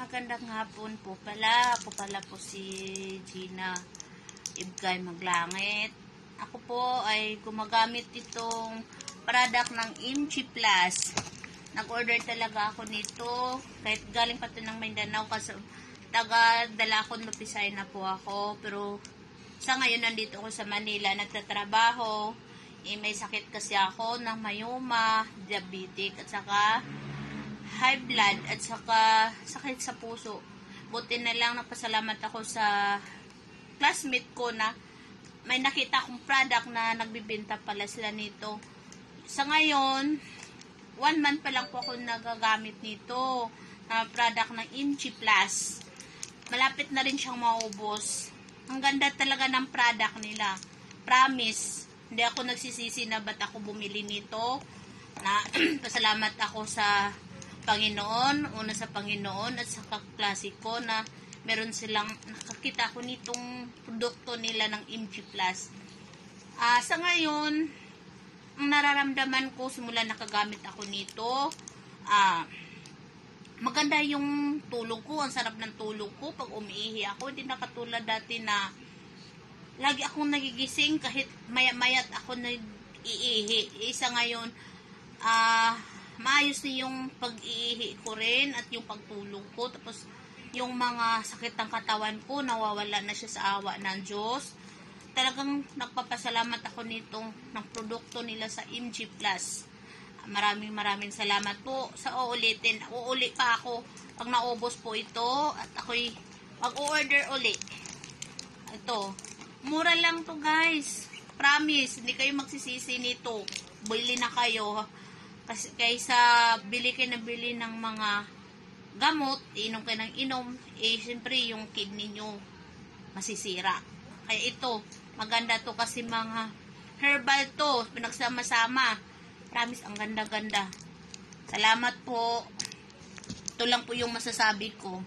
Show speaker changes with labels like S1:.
S1: Magandang hapon po pala. Ako pala po si Gina Ibgay Maglangit. Ako po ay gumagamit itong product ng Imchi Plus. Nag-order talaga ako nito. Kahit galing pa ito ng Mindanao kasi taga Dalakon Lupisay na po ako. Pero sa ngayon nandito ako sa Manila nagtatrabaho. May sakit kasi ako ng mayoma, diabetic at saka high blood at saka sakit sa puso. Buti na lang napasalamat ako sa classmate ko na may nakita akong product na nagbibenta pala sila nito. Sa ngayon, 1 month pa lang po ako nagagamit nito na product ng Imchi Plus. Malapit na rin siyang maubos. Ang ganda talaga ng product nila. Promise, hindi ako nagsisisi na ba't ako bumili nito. Na pasalamat ako sa Panginoon, una sa Panginoon at sa kaklase ko na meron silang nakakita ko nitong produkto nila ng Imchi Plus. Sa ngayon, ang nararamdaman ko simula nakagamit ako nito, maganda yung tulog ko, ang sarap ng tulog ko pag umiihi ako. Hindi na katulad dati na lagi akong nagigising kahit maya-mayat ako nag-iihi. Isa ngayon, maayos na yung pag-iihi ko rin at yung pagtulog ko. Tapos, yung mga sakit ng katawan ko, nawawala na siya sa awa ng Diyos. Talagang nagpapasalamat ako nitong ng produkto nila sa Imchi Plus. Maraming salamat po sa uulitin. Uuli pa ako pag naubos po ito at ako'y mag-order uli. Ito, mura lang to guys. Promise, hindi kayo magsisisi nito. Bili na kayo. Kasi kaysa bili ng mga gamot, inom kayo ng inom, siyempre yung kidney nyo masisira. Kaya ito, maganda to kasi mga herbal to, pinagsama-sama. Promise, ang ganda-ganda. Salamat po. Ito lang po yung masasabi ko.